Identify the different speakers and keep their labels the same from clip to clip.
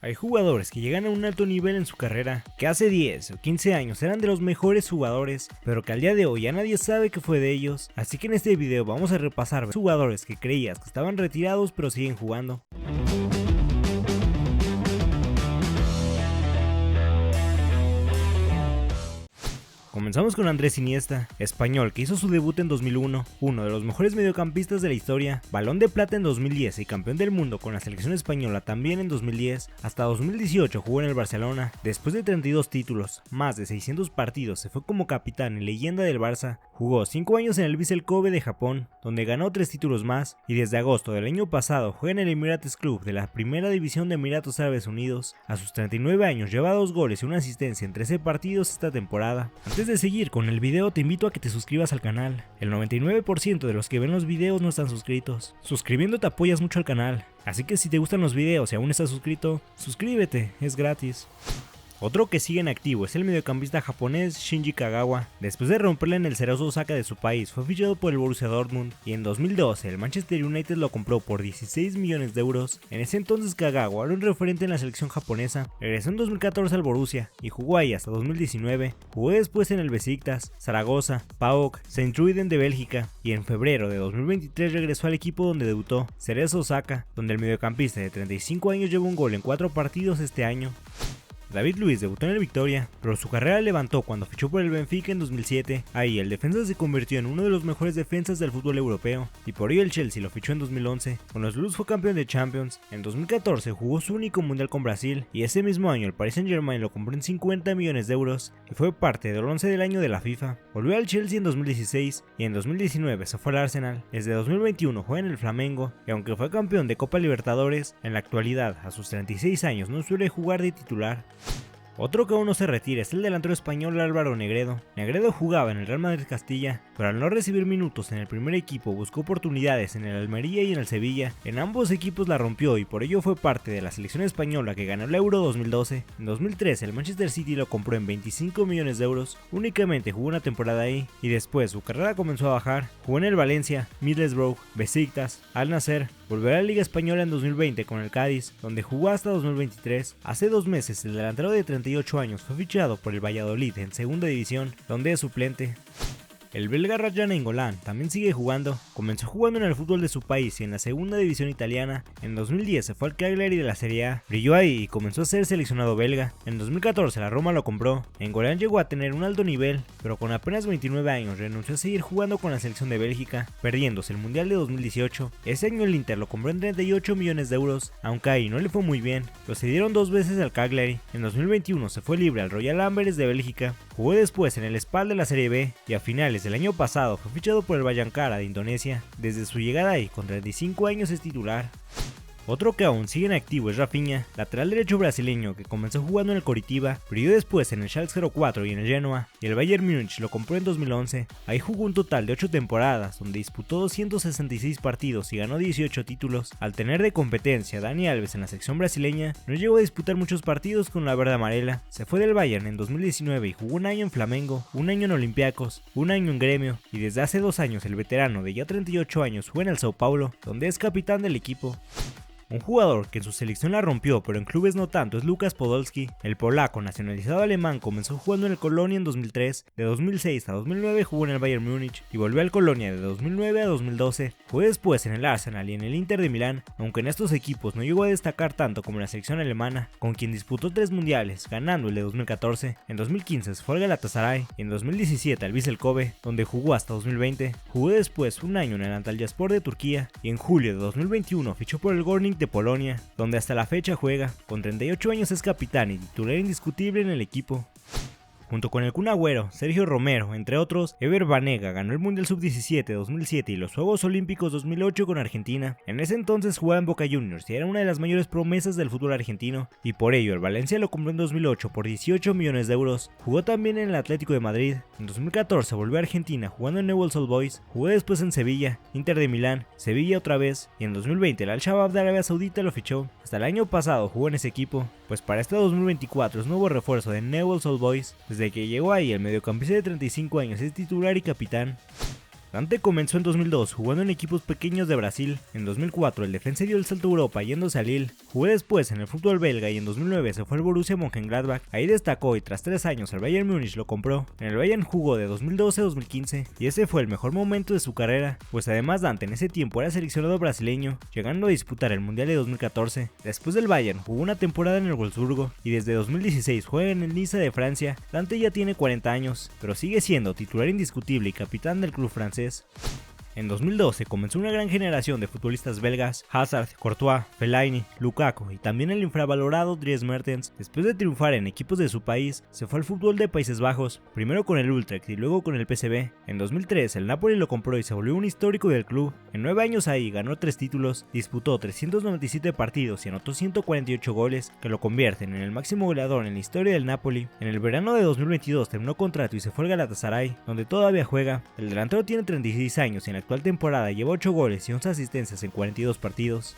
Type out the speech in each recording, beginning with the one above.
Speaker 1: Hay jugadores que llegan a un alto nivel en su carrera, que hace 10 o 15 años eran de los mejores jugadores, pero que al día de hoy ya nadie sabe qué fue de ellos, así que en este video vamos a repasar jugadores que creías que estaban retirados pero siguen jugando. Comenzamos con Andrés Iniesta, español que hizo su debut en 2001, uno de los mejores mediocampistas de la historia, balón de plata en 2010 y campeón del mundo con la selección española también en 2010, hasta 2018 jugó en el Barcelona, después de 32 títulos, más de 600 partidos se fue como capitán y leyenda del Barça, jugó 5 años en el Vissel Kobe de Japón, donde ganó 3 títulos más, y desde agosto del año pasado juega en el Emirates Club de la primera división de Emiratos Árabes Unidos, a sus 39 años lleva 2 goles y una asistencia en 13 partidos esta temporada. Antes de seguir con el video te invito a que te suscribas al canal, el 99% de los que ven los videos no están suscritos, suscribiéndote apoyas mucho al canal, así que si te gustan los videos y aún estás suscrito, suscríbete, es gratis. Otro que sigue en activo es el mediocampista japonés Shinji Kagawa. Después de romperla en el Cerezo Osaka de su país, fue fichado por el Borussia Dortmund y en 2012 el Manchester United lo compró por 16 millones de euros. En ese entonces Kagawa era un referente en la selección japonesa, regresó en 2014 al Borussia y jugó ahí hasta 2019. Jugó después en el Besiktas, Zaragoza, PAOK, Sint-Truiden de Bélgica y en febrero de 2023 regresó al equipo donde debutó, Cerezo Osaka, donde el mediocampista de 35 años lleva un gol en 4 partidos este año. David Luiz debutó en el Victoria, pero su carrera levantó cuando fichó por el Benfica en 2007. Ahí el defensa se convirtió en uno de los mejores defensas del fútbol europeo, y por ello el Chelsea lo fichó en 2011. Con los Blues fue campeón de Champions. En 2014 jugó su único mundial con Brasil, y ese mismo año el Paris Saint-Germain lo compró en 50 millones de euros, y fue parte del 11 del año de la FIFA. Volvió al Chelsea en 2016, y en 2019 se fue al Arsenal. Desde 2021 juega en el Flamengo, y aunque fue campeón de Copa Libertadores, en la actualidad, a sus 36 años no suele jugar de titular. Otro que aún no se retira es el delantero español Álvaro Negredo. Negredo jugaba en el Real Madrid Castilla, pero al no recibir minutos en el primer equipo buscó oportunidades en el Almería y en el Sevilla. En ambos equipos la rompió y por ello fue parte de la selección española que ganó el Euro 2012. En 2013 el Manchester City lo compró en 25 millones de euros, únicamente jugó una temporada ahí y después su carrera comenzó a bajar. Jugó en el Valencia, Middlesbrough, Besiktas, Al Nassr. Volvió a la Liga Española en 2020 con el Cádiz, donde jugó hasta 2023. Hace 2 meses el delantero de 38 años fue fichado por el Valladolid en segunda división, donde es suplente. El belga Raja Nainggolan también sigue jugando, comenzó jugando en el fútbol de su país y en la segunda división italiana. En 2010 se fue al Cagliari de la Serie A, brilló ahí y comenzó a ser seleccionado belga. En 2014 la Roma lo compró. Nainggolan llegó a tener un alto nivel, pero con apenas 29 años renunció a seguir jugando con la selección de Bélgica, perdiéndose el Mundial de 2018. Ese año el Inter lo compró en 38 millones de euros, aunque ahí no le fue muy bien, lo cedieron 2 veces al Cagliari. En 2021 se fue libre al Royal Amberes de Bélgica, jugó después en el Spal de la Serie B y a finales del año pasado fue fichado por el Bayangkara de Indonesia. Desde su llegada ahí con 35 años es titular. Otro que aún sigue en activo es Rafinha, lateral derecho brasileño que comenzó jugando en el Coritiba, brilló después en el Schalke 04 y en el Genoa, y el Bayern Múnich lo compró en 2011. Ahí jugó un total de 8 temporadas, donde disputó 266 partidos y ganó 18 títulos. Al tener de competencia a Dani Alves en la sección brasileña, no llegó a disputar muchos partidos con la verde amarela. Se fue del Bayern en 2019 y jugó un año en Flamengo, un año en Olympiacos, un año en Gremio, y desde hace 2 años el veterano de ya 38 años juega en el Sao Paulo, donde es capitán del equipo. Un jugador que en su selección la rompió pero en clubes no tanto es Lukas Podolski. El polaco nacionalizado alemán comenzó jugando en el Colonia en 2003, de 2006 a 2009 jugó en el Bayern Múnich y volvió al Colonia de 2009 a 2012. Jugó después en el Arsenal y en el Inter de Milán, aunque en estos equipos no llegó a destacar tanto como en la selección alemana, con quien disputó 3 mundiales, ganando el de 2014. En 2015 se fue al Galatasaray y en 2017 al Vissel Kobe, donde jugó hasta 2020. Jugó después un año en el Antalyaspor de Turquía y en julio de 2021 fichó por el Górnik de Polonia, donde hasta la fecha juega. Con 38 años es capitán y titular indiscutible en el equipo. Junto con el Kun Agüero, Sergio Romero, entre otros, Ever Banega ganó el Mundial Sub-17 2007 y los Juegos Olímpicos 2008 con Argentina. En ese entonces jugaba en Boca Juniors y era una de las mayores promesas del fútbol argentino, y por ello el Valencia lo compró en 2008 por 18 millones de euros. Jugó también en el Atlético de Madrid. En 2014 volvió a Argentina jugando en Newell's Old Boys, jugó después en Sevilla, Inter de Milán, Sevilla otra vez, y en 2020 el Al-Shabaab de Arabia Saudita lo fichó. Hasta el año pasado jugó en ese equipo, pues para este 2024 es nuevo refuerzo de Newell's Old Boys. Desde que llegó ahí el mediocampista de 35 años es titular y capitán. Dante comenzó en 2002 jugando en equipos pequeños de Brasil. En 2004 el defensa dio el salto a Europa yéndose al Lille. Jugó después en el fútbol belga y en 2009 se fue al Borussia Mönchengladbach. Ahí destacó y tras 3 años el Bayern Múnich lo compró. En el Bayern jugó de 2012 a 2015 y ese fue el mejor momento de su carrera, pues además Dante en ese tiempo era seleccionado brasileño, llegando a disputar el Mundial de 2014. Después del Bayern jugó una temporada en el Wolfsburgo y desde 2016 juega en el Niza de Francia. Dante ya tiene 40 años, pero sigue siendo titular indiscutible y capitán del club francés. En 2012 comenzó una gran generación de futbolistas belgas: Hazard, Courtois, Fellaini, Lukaku y también el infravalorado Dries Mertens. Después de triunfar en equipos de su país, se fue al fútbol de Países Bajos, primero con el Utrecht y luego con el PSV. En 2003 el Napoli lo compró y se volvió un histórico del club. En 9 años ahí ganó 3 títulos, disputó 397 partidos y anotó 148 goles, que lo convierten en el máximo goleador en la historia del Napoli. En el verano de 2022 terminó contrato y se fue al Galatasaray, donde todavía juega. El delantero tiene 36 años y en la actual temporada lleva 8 goles y 11 asistencias en 42 partidos.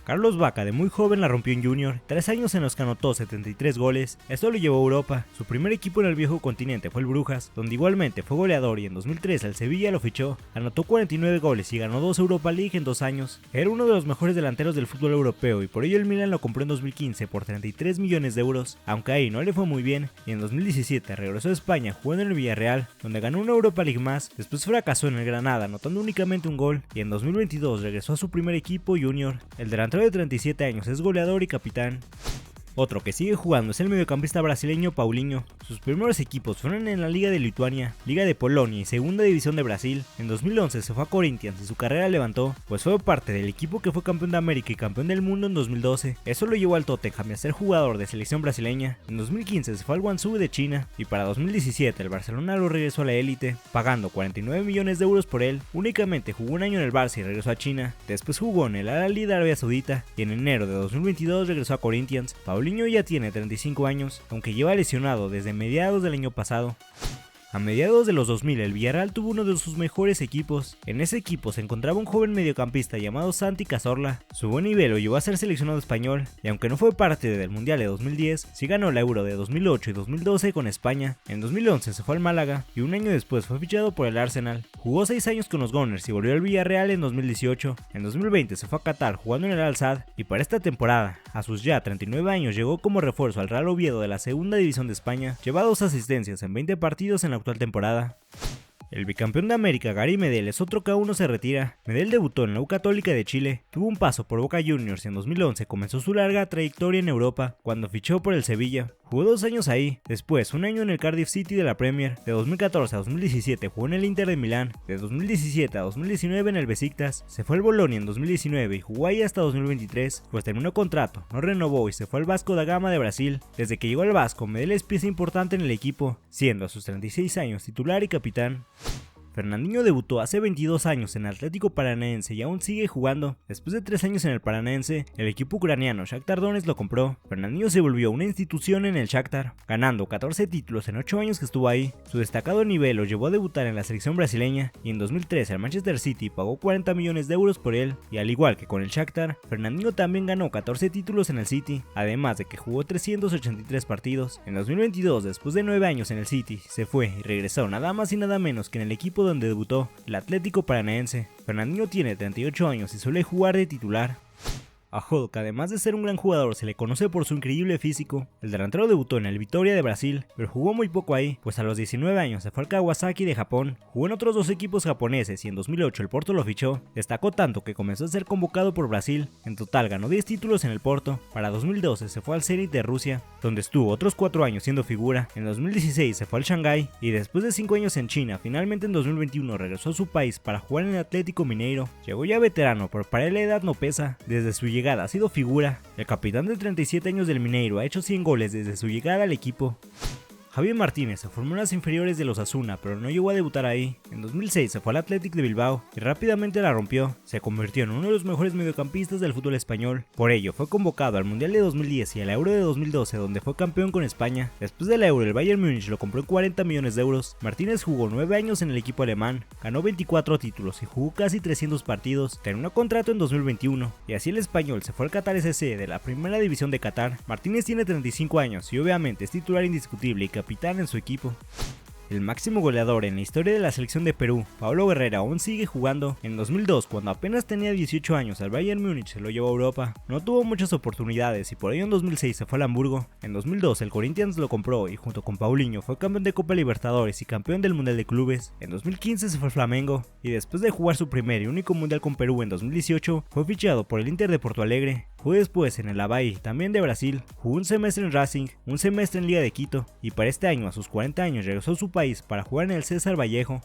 Speaker 1: Carlos Vaca de muy joven la rompió en Junior, 3 años en los que anotó 73 goles, esto lo llevó a Europa. Su primer equipo en el viejo continente fue el Brujas, donde igualmente fue goleador y en 2003 el Sevilla lo fichó, anotó 49 goles y ganó 2 Europa League en 2 años. Era uno de los mejores delanteros del fútbol europeo y por ello el Milan lo compró en 2015 por 33 millones de euros, aunque ahí no le fue muy bien y en 2017 regresó a España jugando en el Villarreal, donde ganó una Europa League más, después fracasó en el Granada anotando únicamente un gol y en 2022 regresó a su primer equipo Junior. El delantero de 37 años es goleador y capitán. Otro que sigue jugando es el mediocampista brasileño Paulinho. Sus primeros equipos fueron en la Liga de Lituania, Liga de Polonia y Segunda División de Brasil. En 2011 se fue a Corinthians y su carrera levantó, pues fue parte del equipo que fue campeón de América y campeón del mundo en 2012. Eso lo llevó al Tottenham a ser jugador de selección brasileña. En 2015 se fue al Guangzhou de China y para 2017 el Barcelona lo regresó a la élite, pagando 49 millones de euros por él. Únicamente jugó un año en el Barça y regresó a China. Después jugó en el Al Ahly de Arabia Saudita y en enero de 2022 regresó a Corinthians. Paulinho ya tiene 35 años, aunque lleva lesionado desde mediados del año pasado. A mediados de los 2000 el Villarreal tuvo uno de sus mejores equipos. En ese equipo se encontraba un joven mediocampista llamado Santi Cazorla. Su buen nivel lo llevó a ser seleccionado español y aunque no fue parte del Mundial de 2010, sí ganó la Euro de 2008 y 2012 con España. En 2011 se fue al Málaga y un año después fue fichado por el Arsenal. Jugó 6 años con los Gunners y volvió al Villarreal en 2018. En 2020 se fue a Qatar jugando en el Al-Sadd y para esta temporada, a sus ya 39 años, llegó como refuerzo al Real Oviedo de la Segunda División de España. Lleva 2 asistencias en 20 partidos en la actual temporada. El bicampeón de América, Gary Medel, es otro que aún no se retira. Medel debutó en la U Católica de Chile, tuvo un paso por Boca Juniors y en 2011 comenzó su larga trayectoria en Europa, cuando fichó por el Sevilla. Jugó 2 años ahí, después un año en el Cardiff City de la Premier, de 2014 a 2017 jugó en el Inter de Milán, de 2017 a 2019 en el Besiktas, se fue al Bolonia en 2019 y jugó ahí hasta 2023, pues terminó contrato, no renovó y se fue al Vasco da Gama de Brasil. Desde que llegó al Vasco, Medel es pieza importante en el equipo, siendo a sus 36 años titular y capitán. Fernandinho debutó hace 22 años en Atlético Paranaense y aún sigue jugando. Después de 3 años en el Paranaense, el equipo ucraniano Shakhtar Donetsk lo compró. Fernandinho se volvió una institución en el Shakhtar, ganando 14 títulos en 8 años que estuvo ahí. Su destacado nivel lo llevó a debutar en la selección brasileña y en 2013 el Manchester City pagó 40 millones de euros por él. Y al igual que con el Shakhtar, Fernandinho también ganó 14 títulos en el City, además de que jugó 383 partidos. En 2022, después de 9 años en el City, se fue y regresó nada más y nada menos que en el equipo donde debutó, el Atlético Paranaense. Fernandinho tiene 38 años y suele jugar de titular. A Hulk, además de ser un gran jugador, se le conoce por su increíble físico. El delantero debutó en el Vitória de Brasil, pero jugó muy poco ahí, pues a los 19 años se fue al Kawasaki de Japón. Jugó en otros 2 equipos japoneses y en 2008 el Porto lo fichó. Destacó tanto que comenzó a ser convocado por Brasil. En total ganó 10 títulos en el Porto. Para 2012 se fue al Zenit de Rusia, donde estuvo otros 4 años siendo figura. En 2016 se fue al Shanghái y después de 5 años en China, finalmente en 2021 regresó a su país para jugar en el Atlético Mineiro. Llegó ya veterano, pero para él la edad no pesa. Desde su llegada ha sido figura. El capitán de 37 años del Mineiro ha hecho 100 goles desde su llegada al equipo. Javier Martínez se formó en las inferiores de los Asuna, pero no llegó a debutar ahí. En 2006 se fue al Athletic de Bilbao y rápidamente la rompió. Se convirtió en uno de los mejores mediocampistas del fútbol español. Por ello fue convocado al Mundial de 2010 y a la Euro de 2012, donde fue campeón con España. Después de la Euro, el Bayern Múnich lo compró en 40 millones de euros. Martínez jugó 9 años en el equipo alemán, ganó 24 títulos y jugó casi 300 partidos. Terminó contrato en 2021 y así el español se fue al Qatar SC de la primera división de Qatar. Martínez tiene 35 años y obviamente es titular indiscutible y capitán en su equipo. El máximo goleador en la historia de la selección de Perú, Pablo Guerrero, aún sigue jugando. En 2002, cuando apenas tenía 18 años, el Bayern Múnich se lo llevó a Europa. No tuvo muchas oportunidades y por ello en 2006 se fue al Hamburgo. En 2002 el Corinthians lo compró y junto con Paulinho fue campeón de Copa Libertadores y campeón del Mundial de Clubes. En 2015 se fue al Flamengo y después de jugar su primer y único Mundial con Perú en 2018 fue fichado por el Inter de Porto Alegre. Fue después en el Avaí, también de Brasil, jugó un semestre en Racing, un semestre en Liga de Quito y para este año a sus 40 años regresó a su país para jugar en el César Vallejo.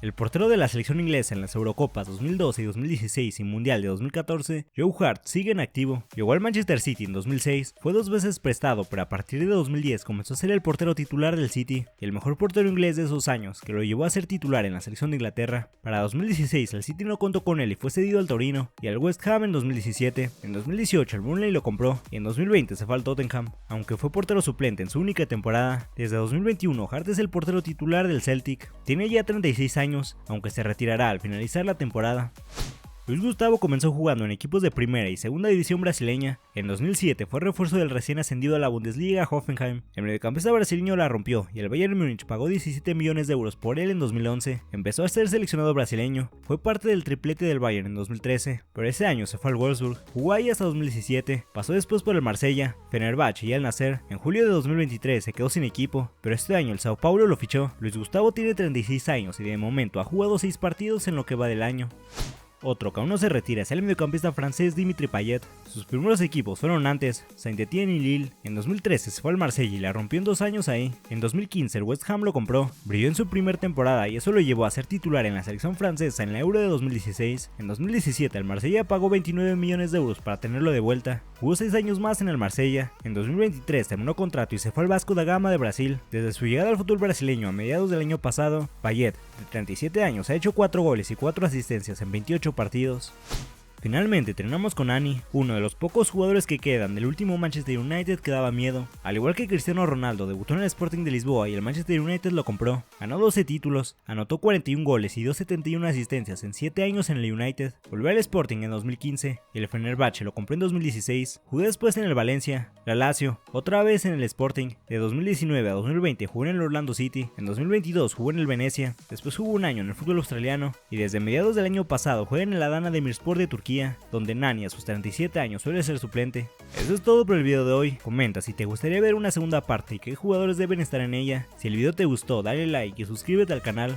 Speaker 1: El portero de la selección inglesa en las Eurocopas 2012 y 2016 y Mundial de 2014, Joe Hart, sigue en activo. Llegó al Manchester City en 2006, fue 2 veces prestado, pero a partir de 2010 comenzó a ser el portero titular del City y el mejor portero inglés de esos años, que lo llevó a ser titular en la selección de Inglaterra. Para 2016 el City no contó con él y fue cedido al Torino y al West Ham en 2017. En 2018 el Burnley lo compró y en 2020 se fue al Tottenham. Aunque fue portero suplente en su única temporada, desde 2021 Hart es el portero titular del Celtic. Tiene ya 36 años, aunque se retirará al finalizar la temporada. Luis Gustavo comenzó jugando en equipos de primera y segunda división brasileña. En 2007 fue refuerzo del recién ascendido a la Bundesliga Hoffenheim. El mediocampista brasileño la rompió y el Bayern Múnich pagó 17 millones de euros por él en 2011. Empezó a ser seleccionado brasileño, fue parte del triplete del Bayern en 2013, pero ese año se fue al Wolfsburg, jugó ahí hasta 2017, pasó después por el Marsella, Fenerbahce y el Nasser. En julio de 2023 se quedó sin equipo, pero este año el Sao Paulo lo fichó. Luis Gustavo tiene 36 años y de momento ha jugado 6 partidos en lo que va del año. Otro que aún no se retira es el mediocampista francés Dimitri Payet. Sus primeros equipos fueron Nantes, Saint-Étienne y Lille. En 2013 se fue al Marsella y la rompió en 2 años ahí. En 2015 el West Ham lo compró, brilló en su primera temporada y eso lo llevó a ser titular en la selección francesa en la Euro de 2016. En 2017 el Marsella pagó 29 millones de euros para tenerlo de vuelta. Jugó 6 años más en el Marsella. En 2023 terminó contrato y se fue al Vasco da Gama de Brasil. Desde su llegada al fútbol brasileño a mediados del año pasado, Payet, de 37 años, ha hecho 4 goles y 4 asistencias en 28 partidos. Finalmente terminamos con Nani, uno de los pocos jugadores que quedan del último Manchester United que daba miedo. Al igual que Cristiano Ronaldo, debutó en el Sporting de Lisboa y el Manchester United lo compró. Ganó 12 títulos, anotó 41 goles y 271 asistencias en 7 años en el United. Volvió al Sporting en 2015 y el Fenerbahce lo compró en 2016. Jugó después en el Valencia, la Lazio, otra vez en el Sporting. De 2019 a 2020 jugó en el Orlando City. En 2022 jugó en el Venecia. Después jugó un año en el fútbol australiano y desde mediados del año pasado juega en el Adana Demirspor de Turquía, donde Nani a sus 37 años suele ser suplente. Eso es todo por el video de hoy. Comenta si te gustaría ver una segunda parte y qué jugadores deben estar en ella. Si el video te gustó, dale like y suscríbete al canal.